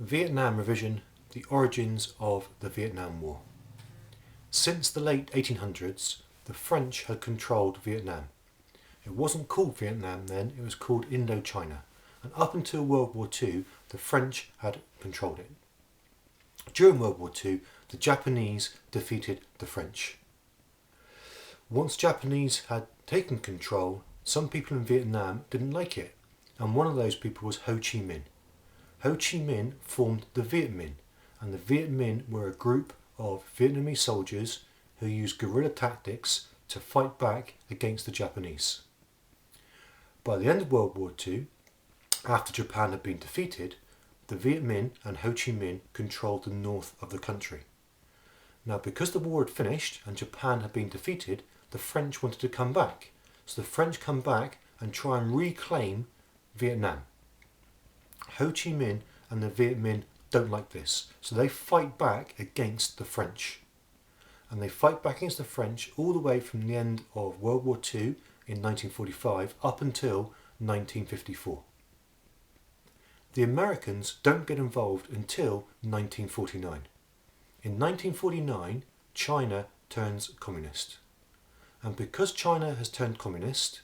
Vietnam Revision, the origins of the Vietnam War. Since the late 1800s, the French had controlled Vietnam. It wasn't called Vietnam then, it was called Indochina, and up until World War II, the French had controlled it. During World War II, the Japanese defeated the French. Once Japanese had taken control, some people in Vietnam didn't like it, and one of those people was Ho Chi Minh. Ho Chi Minh formed the Viet Minh, and the Viet Minh were a group of Vietnamese soldiers who used guerrilla tactics to fight back against the Japanese. By the end of World War II, after Japan had been defeated, the Viet Minh and Ho Chi Minh controlled the north of the country. Now, because the war had finished and Japan had been defeated, the French wanted to come back. So the French come back and try and reclaim Vietnam. Ho Chi Minh and the Viet Minh don't like this, so they fight back against the French. And they fight back against the French all the way from the end of World War II in 1945 up until 1954. The Americans don't get involved until 1949. In 1949, China turns communist. And because China has turned communist,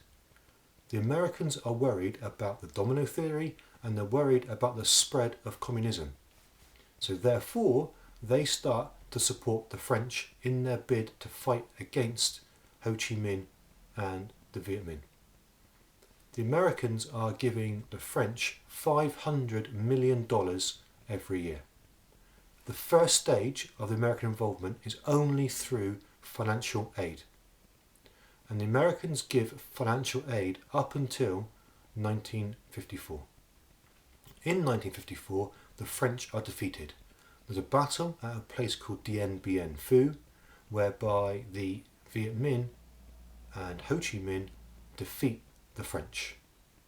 the Americans are worried about the domino theory and they're worried about the spread of communism. So therefore, they start to support the French in their bid to fight against Ho Chi Minh and the Viet Minh. The Americans are giving the French $500 million every year. The first stage of the American involvement is only through financial aid. And the Americans give financial aid up until 1954. In 1954, the French are defeated. There's a battle at a place called Dien Bien Phu, whereby the Viet Minh and Ho Chi Minh defeat the French.